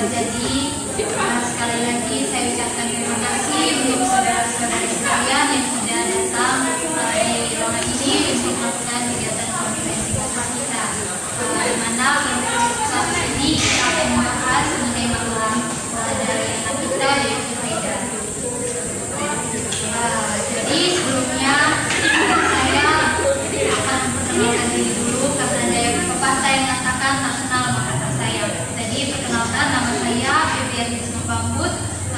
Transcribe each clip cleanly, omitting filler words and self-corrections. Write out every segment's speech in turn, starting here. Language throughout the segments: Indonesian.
Jadi sekali lagi saya ucapkan terima kasih untuk saudara-saudari sekalian yang sudah datang di ruangan ini untuk melakukan kegiatan konferensi kasus kita. Di mana konferensi kasus ini kita akan membahas mengenai masalah dari anak kita yaitu Faida. Jadi sebelumnya saya akan memperkenalkan diri dulu karena ada pepatah yang mengatakan tak kenal maka tak sayang. Jadi perkenalkan, nama saya Febian Wisnu Bambut.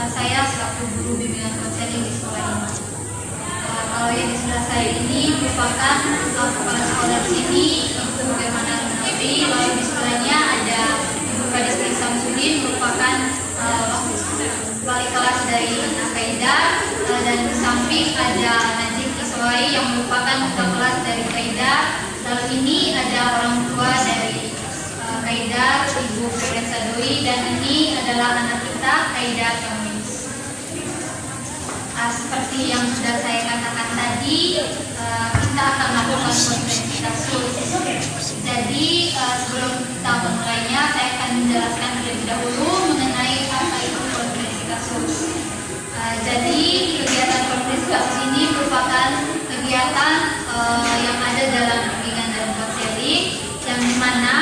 Saya selaku guru bimbingan konseling di sekolah ini. Kalau yang di sebelah saya ini merupakan kepala sekolah di sini, Ibu Germana Nabi. Lalu di sebelahnya ada Ibu Kadis Samsudin, merupakan wali kelas dari Faida. Dan di samping ada Najib Iswai yang merupakan ketua kelas dari Faida. Lalu ini ada orang tua dari Faida, Ibu Ferensa Doi, dan ini adalah anak kita, Faida Kamis. Seperti yang sudah saya katakan tadi, kita akan melakukan konferensi kasus. Jadi sebelum kita memulainya, saya akan menjelaskan terlebih dahulu mengenai apa itu konferensi kasus. Jadi kegiatan konferensi kasus ini merupakan kegiatan yang ada dalam bimbingan dan konseling, yang dimana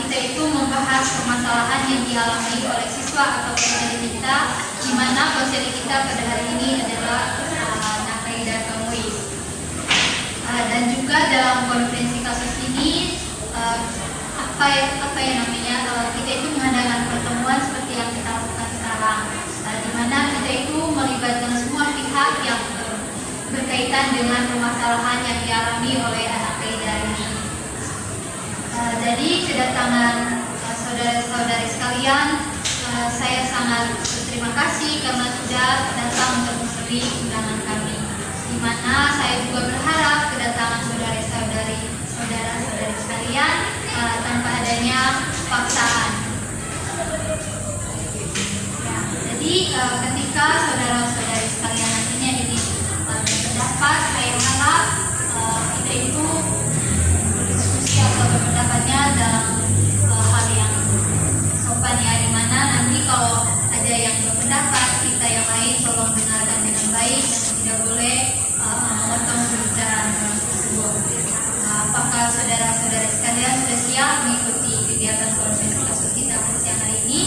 kita itu membahas permasalahan yang dialami oleh siswa atau konselor kita, di mana konselor kita pada hari ini adalah Faida Kamis. Dan juga dalam konferensi kasus ini apa yang namanya kita itu mengadakan pertemuan seperti yang kita lakukan sekarang, di mana kita itu melibatkan semua pihak yang berkaitan dengan permasalahan yang dialami oleh anak Faida ini. Jadi kedatangan saudara-saudari sekalian, saya sangat berterima kasih karena sudah datang untuk memenuhi undangan kami. Di mana saya juga berharap kedatangan saudara-saudari sekalian tanpa adanya paksaan. Ya, jadi ketika saudara-saudari sekalian nantinya ini berpendapat, saya harap kita itu berdiskusi atau berpendapatnya dalam hal yang sopan, ya, dimana nanti kalau ada yang berpendapat, kita yang lain tolong dengarkan dengan baik dan tidak boleh memotong pembicaraan tersebut. Apakah saudara-saudara sekalian sudah siap mengikuti kegiatan konferensi kasus kita pada siang hari ini?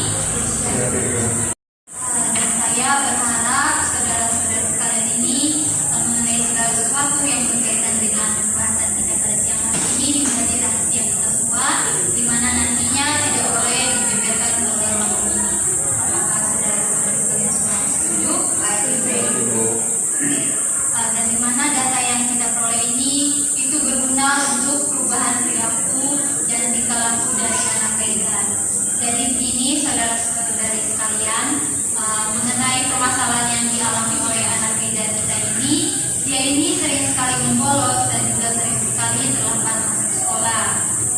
Dan saya berharap saudara-saudara sekalian ini mengenai segala sesuatu yang berkaitan dengan pembahasan kita pada siang hari ini menjadi rahasia kita semua, di mana nantinya tidak boleh dibeberkan oleh orang ini. Apakah saudara-saudara sekalian semua setuju? Dan di mana data yang kita peroleh ini itu berguna untuk perubahan perilaku dan tingkah laku dari anak Faida. Jadi begini saudara-saudari sekalian, mengenai permasalahan yang dialami oleh anak Faida kita ini, dia ini sering sekali membolos dan juga sering sekali terlambat masuk sekolah.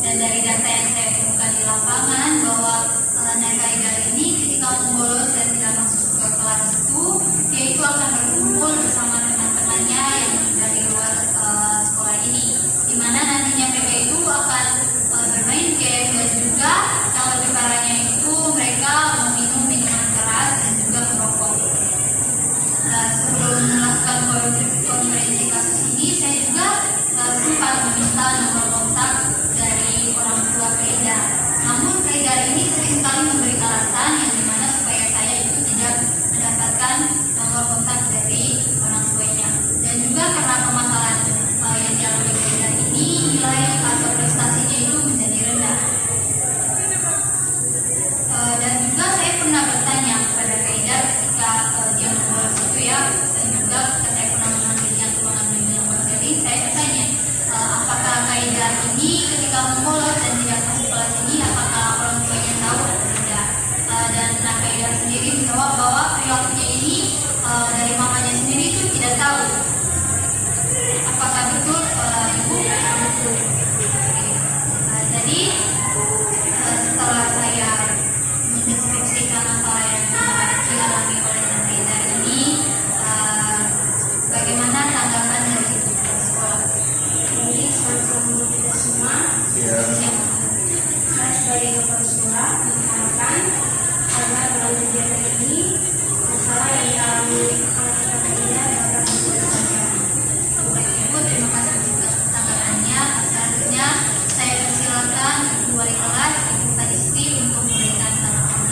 Dan dari data yang saya temukan di lapangan bahwa anak Faida ini ketika membolos dan tidak masuk ke kelas dia itu akan berkumpul bersama teman-temannya yang dari luar sekolah ini, di mana nantinya mereka itu akan bermain game dan juga yang lebih parahnya itu mereka meminum minuman keras dan juga merokok. Sebelum melakukan konferensi kasus ini, saya juga sempat meminta nomor kontak dari orang tua Faida. Namun Faida ini sering sekali memberi alasan yang dimana supaya saya itu tidak mendapatkan nomor kontak dari orang tuanya. Dan juga karena permasalahan yang dialami Faida ini, nilai atau prestasinya itu menjadi rendah. Dan juga saya pernah bertanya kepada Faida ketika dia membolos itu, ya, dan juga ketika saya pernah mengambilnya keuangan manajemen konseling, saya bertanya apakah kaidah ini ketika membolos dan tidak masuk kelas ini apakah orang tuanya tahu atau tidak. Dan kaidah sendiri menjawab bahwa perilakunya ini dari mamanya sendiri itu tidak tahu. Apakah betul ibu? Betul. Jadi setelah saya mendeskripsikan apa yang dialami oleh Tante ini, bagaimana tanggapan dari sekolah? Jadi selamat kita semua. Saya sebagai kepala sekolah mengharapkan agar melalui kegiatan ini masalah yang dialami oleh kita dapat diselesaikan. Baik Ibu, terima kasih juga tanggapannya. Selanjutnya saya persilakan Ibu Wali Kelas, Ibu Kadisti untuk memberikan tanggapannya.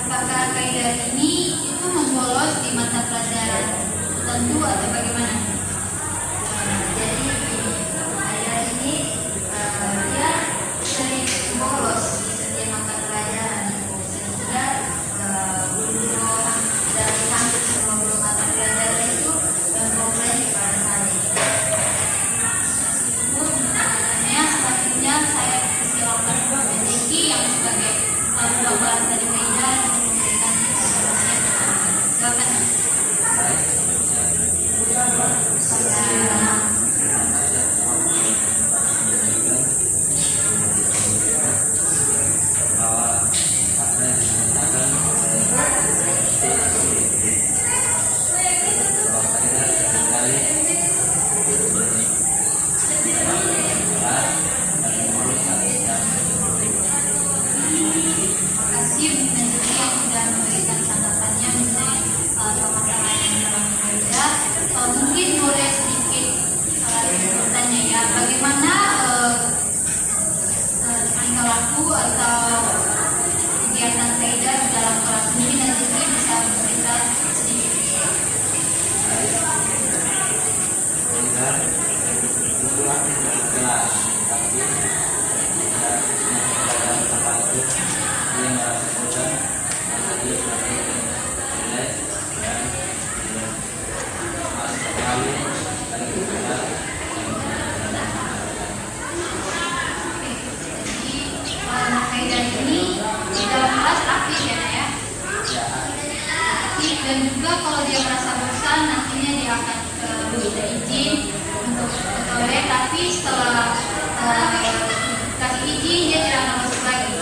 Apakah kaidah ini itu membolos di mata pelajaran tertentu atau bagaimana? Jadi kaidah ini dia sering bolos di setiap mata pelajaran, sehingga guru dari hampir semua guru mata pelajaran itu berkomplain kepada saya. Selanjutnya saya persilakan Bu Jeki yang sebagai ketua kelas dari kaidah untuk memberikan informasi. Silakan. Terima kasih Bu Jeki yang sudah memberikan tanggapannya mengenai permasalahan yang dalam kaidah. Mungkin boleh sedikit bertanya ya, bagaimana tingkah laku atau kegiatan kaidah di dalam kelas? Mungkin nanti bisa bercerita sedikit. Kelas tapi dia merasa bosan karena dia selalu jelek dan masih sekali dan juga Jadi kaidah ini di dalam kelas aktif ya Nak, ya? Aktif, dan juga kalau dia merasa bosan nantinya dia akan meminta izin untuk ke toilet, tapi setelah kasih izin dia tidak akan masuk lagi.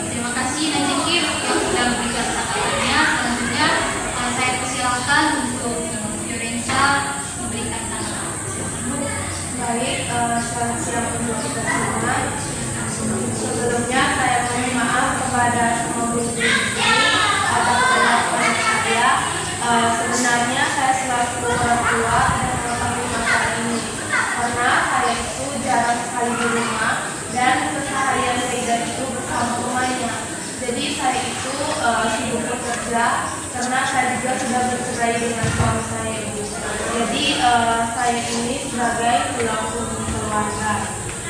Terima kasih Najiki yang sudah memberikan tanggapannya. Selanjutnya saya persilakan untuk Firenza memberikan tanggapan. Baik, selamat siang untuk kita semua. Sebelumnya saya mohon maaf kepada semua guru di sini atas kesalahan saya. Sebenarnya saya selaku orang tua dan mengetahui masalah ini karena saya itu jarang sekali di rumah dan keseharian saya itu bersama rumahnya. Jadi saya itu sibuk bekerja karena saya juga sudah bercerai dengan suami saya ibu. Jadi saya ini sebagai tulang punggung keluarga.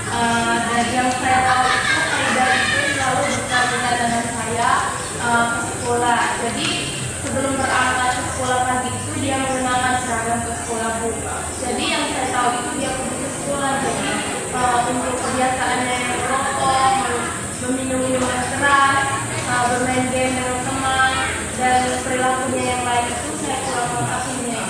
Dan yang saya tahu itu kaidah itu selalu berkaitan dengan saya ke sekolah. Jadi sebelum berangkat ke sekolah pagi itu dia mengenakan seragam ke sekolah bu. Jadi yang saya tahu itu dia pergi ke sekolah. Jadi untuk kebiasaannya yang merokok, meminum minuman keras, bermain game dengan teman dan perilakunya yang lain itu saya kurang mengetahuinya.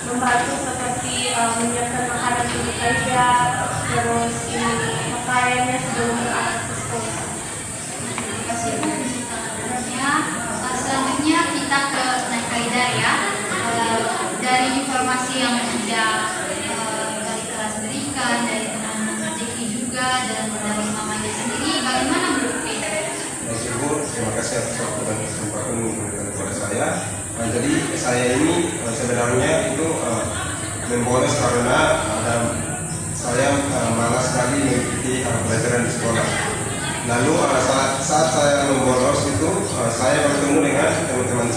membantu seperti menyiapkan makanan untuk pelajar, terus ini pakaiannya sebelum berangkat ke sekolah. Terima kasih Bu untuk tanggapannya. Selanjutnya kita ke naik kaidah ya. Dari informasi yang sudah dari kelas berikan, dari teman Jeki juga, dan dari mamanya sendiri, bagaimana menurut kita? Baik Ibu, terima kasih atas waktu dan kesempatan memberikan kepada saya. Jadi saya ini sebenarnya itu membolos karena saya malas sekali mengikuti pelajaran di sekolah. Lalu saat saya membolos itu saya bertemu dengan teman-teman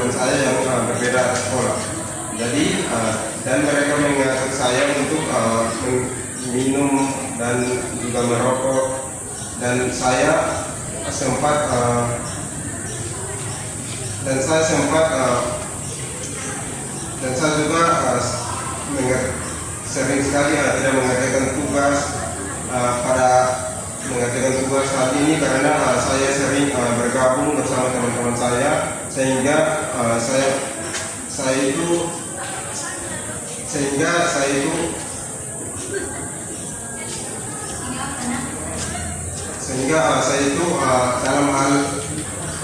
saya yang berbeda sekolah. Jadi dan mereka mengajak saya untuk minum dan juga merokok, dan saya sempat juga sering sekali tidak mengerjakan tugas saat ini karena saya sering bergabung bersama teman-teman saya, sehingga saya itu dalam hal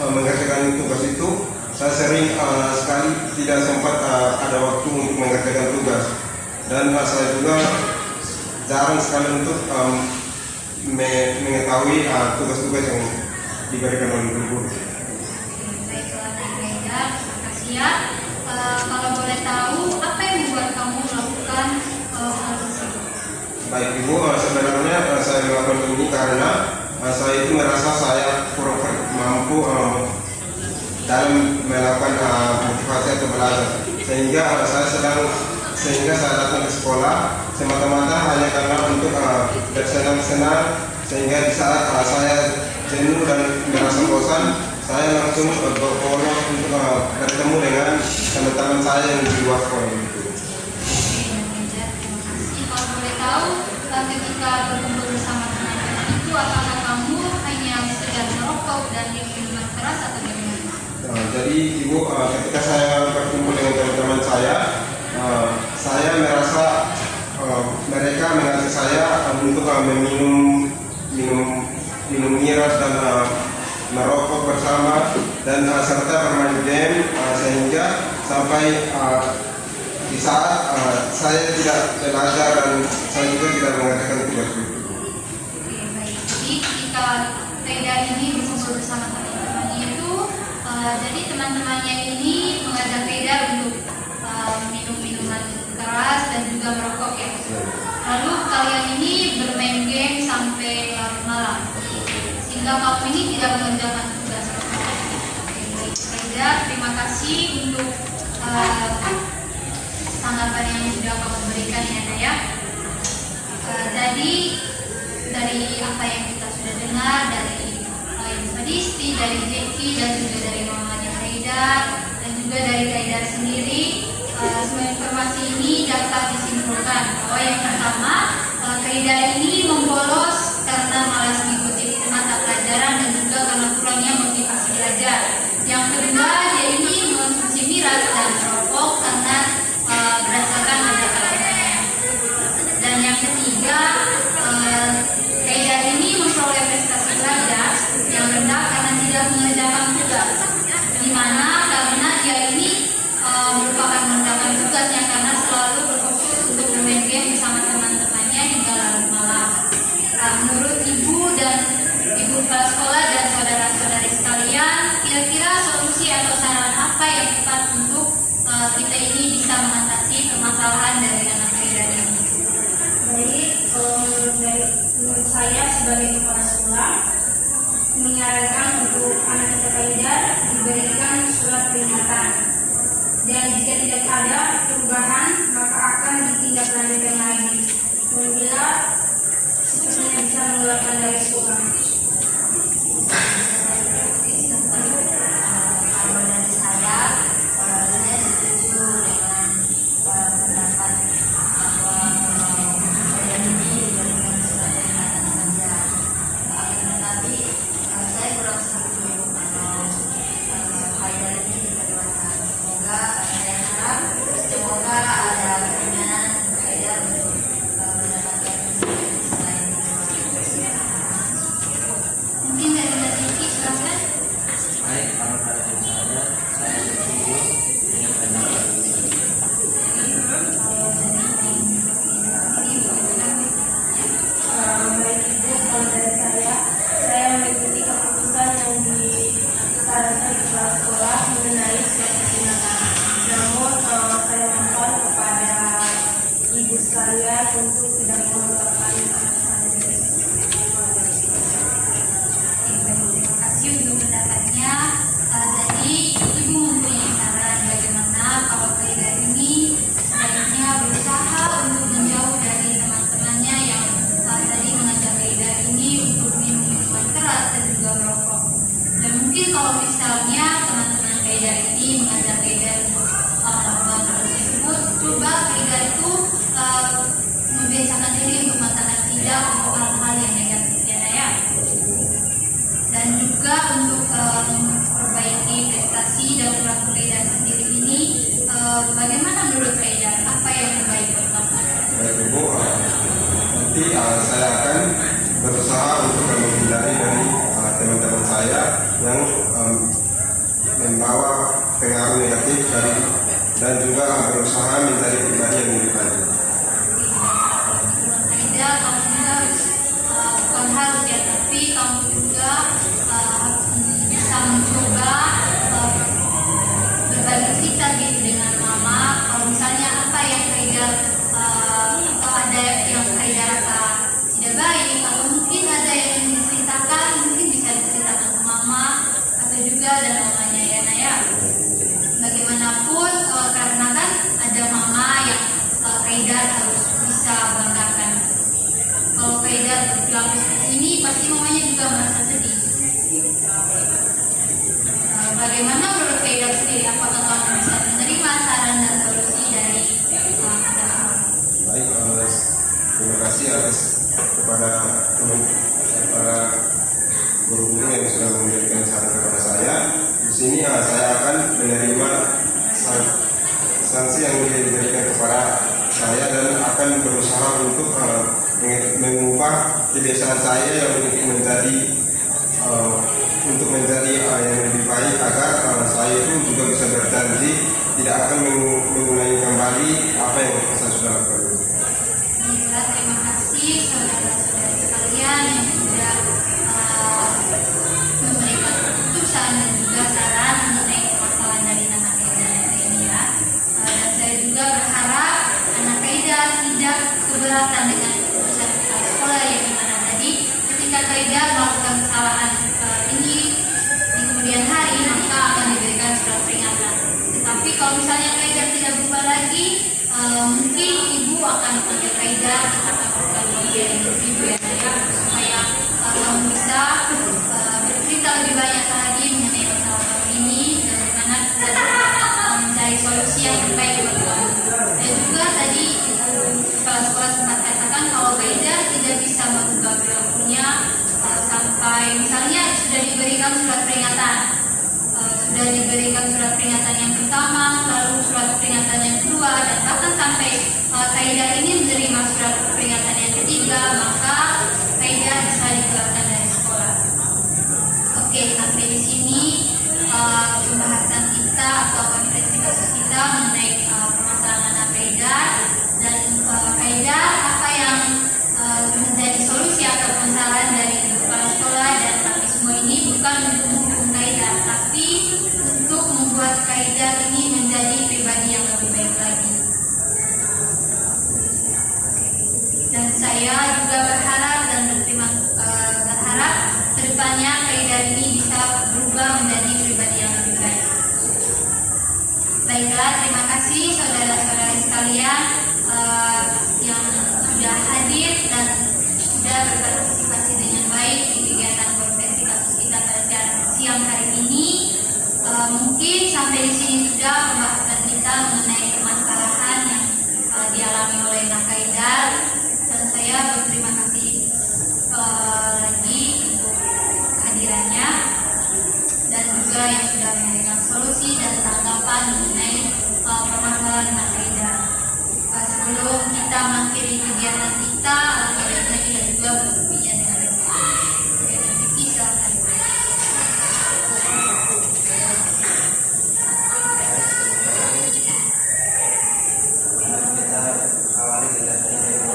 mengerjakan tugas itu saya sering sekali tidak sempat ada waktu untuk mengerjakan tugas, dan saya juga jarang sekali untuk mengetahui tugas-tugas yang diberikan oleh guru. Baiklah, terima kasih ya. Kalau boleh tahu, apa yang membuat kamu melakukan hal tersebut? Baik Ibu, sebenarnya saya melakukan ini karena saya itu merasa saya kurang mampu dalam melakukan motivasi atau belajar, sehingga saya datang ke sekolah semata-mata hanya karena untuk bersenang-senang, sehingga di saat saya jenuh dan merasa bosan, saya langsung berbolos untuk bertemu dengan teman-teman saya yang di luar sekolah itu. Terima kasih. Kalau boleh tahu, ketika berkumpul bersama teman-teman itu, apakah kamu hanya sekedar merokok dan minuman keras atau bagaimana? Jadi Ibu, ketika saya berkumpul dengan teman-teman saya merasa mereka mengajak saya untuk minum miras dan merokok bersama, dan serta bermain game, sehingga sampai di saat saya tidak belajar dan saya juga tidak mengerjakan tugas itu. Oke, baik. Jadi ketika Reda ini berkumpul bersama teman-temannya itu, jadi teman-temannya ini mengajak Reda untuk minum minuman keras dan juga merokok ya. Lalu kalian ini bermain game sampai larut malam, sehingga kamu ini tidak mengerjakan tugas. Oke, baik. Reda, terima kasih untuk tanggapan yang sudah kamu berikan ya Naya. Jadi dari apa yang kita sudah dengar dari Ibu Disti, dari Jeki, dan juga dari mamanya Reda, dan juga dari Reda sendiri, semua informasi ini dapat disimpulkan bahwa yang pertama, Reda ini membolos karena malas mengikuti mata pelajaran dan juga karena kurangnya motivasi belajar. Yang kedua, dia ini mengonsumsi miras dan merokok karena berdasarkan ajakannya. Dan yang ketiga, Reda ini memperoleh prestasi belajar yang rendah karena tidak mengerjakan tugas, di mana karena dia ini merupakan mengerjakan tugasnya karena selalu berfokus untuk bermain game bersama teman-temannya hingga larut malam. Menurut Ibu dan Ibu kepala sekolah dan saudara-saudari sekalian, kira-kira solusi atau saran apa yang tepat untuk kita ini bisa mengatasi permasalahan dari anak Reda ini? Baik, menurut saya sebagai kepala sekolah menyarankan untuk anak kita Kaidar diberikan surat peringatan, dan jika tidak ada perubahan maka akan ditindaklanjuti lagi bila sepertinya bisa mengeluarkan dari sekolah. Kalau dari saya setuju dengan pendapat bahwa saya ini diberikan surat peringatan saja. Tetapi saya kurang setuju kalau Haidar ini diperlukan. Semoga saya harap membiasakan diri untuk mengatakan tidak untuk hal-hal yang negatif ya Naya. Dan juga untuk memperbaiki prestasi dan surat Kaidah sendiri ini, bagaimana menurut Kaidah? Apa yang terbaik buat kamu? Baik Ibu, nanti saya akan berusaha untuk menghindari dari teman-teman saya yang membawa pengaruh negatif dan juga berusaha mencari pribadi yang lebih baik. Kaidah, kamu juga bukan harus ya, tapi kamu juga bisa mencoba berbagi cerita gitu dengan mama. Kalau misalnya apa yang Kaidah atau ada yang Kaidah rasa tidak baik, atau mungkin ada yang diceritakan, mungkin bisa diceritakan ke mama atau juga dan mamanya ya Naya. Bagaimanapun karena kan ada mama yang Kaidah harus bisa banggakan. Kalau Kaidah berperilaku seperti ini, pasti mamanya juga merasa sedih. Bagaimana menurut Kaidah sendiri? Apakah kamu bisa menerima saran dan solusi dari kita semua? Baik, terima kasih atas kepada guru-guru yang sudah memberikan saran kepada saya. Di sini saya akan menerima sanksi yang diberikan kepada saya dan akan berusaha untuk mengubah kebiasaan saya yang untuk menjadi yang lebih baik agar saya itu juga bisa berjanji tidak akan mengulangi kembali apa yang saya sudah lakukan. Baiklah, terima kasih saudara-saudara sekalian yang sudah memberikan keputusan dan juga saran mengenai permasalahan dari anak Kaidah ini ya. Dan saya juga berharap anak Kaidah tidak keberatan dengan keputusan kepala sekolah yang dimana tadi ketika Kaidah melakukan kesalahan ini di kemudian hari maka akan diberikan surat peringatan. Tetapi kalau misalnya Kaidah tidak berubah lagi, mungkin ibu akan memanggil Kaidah atau bukan memanggil ibu ya saya supaya kamu bisa bercerita lebih banyak lagi mengenai masalah kamu ini dan bagaimana kita mencari solusi yang terbaik buat kamu. Dan juga tadi kepala sekolah sempat katakan kalau Kaidah tidak bisa mengubah perilakunya sampai misalnya sudah diberikan surat peringatan. Sudah diberikan surat peringatan yang pertama, lalu surat peringatan yang kedua, dan bahkan sampai Kaidah ini menerima surat peringatan yang ketiga, maka Kaidah bisa dikeluarkan dari sekolah. Oke, sampai di sini pembahasan kita atau konferensi kasus kita mengenai permasalahan anak Kaidah dan Kaidah apa yang menjadi solusi atau saran dari kepala sekolah dan kami semua ini bukan untuk menghukum Kaidah, tapi untuk membuat Kaidah ini menjadi pribadi yang lebih baik lagi. Dan saya juga berharap dan berharap kedepannya Kaidah ini bisa berubah menjadi pribadi yang lebih baik. Baiklah, terima kasih saudara-saudari sekalian yang sudah hadir dan sudah berpartisipasi dengan baik di kegiatan konferensi kasus kita pada siang hari ini. Mungkin sampai di sini sudah pembahasan kita mengenai permasalahan yang dialami oleh anak Kaidah, dan saya berterima kasih lagi untuk kehadirannya dan juga yang sudah memberikan solusi dan tanggapan mengenai permasalahan anak Kaidah. Sebelum kita mengakhiri kegiatan kita, kita juga berbincang dengan Vicky. Silakan. Kita awali kegiatan ini dengan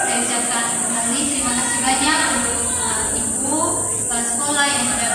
Saya ucapkan kembali terima kasih banyak untuk Ibu Kepala Sekolah yang sudah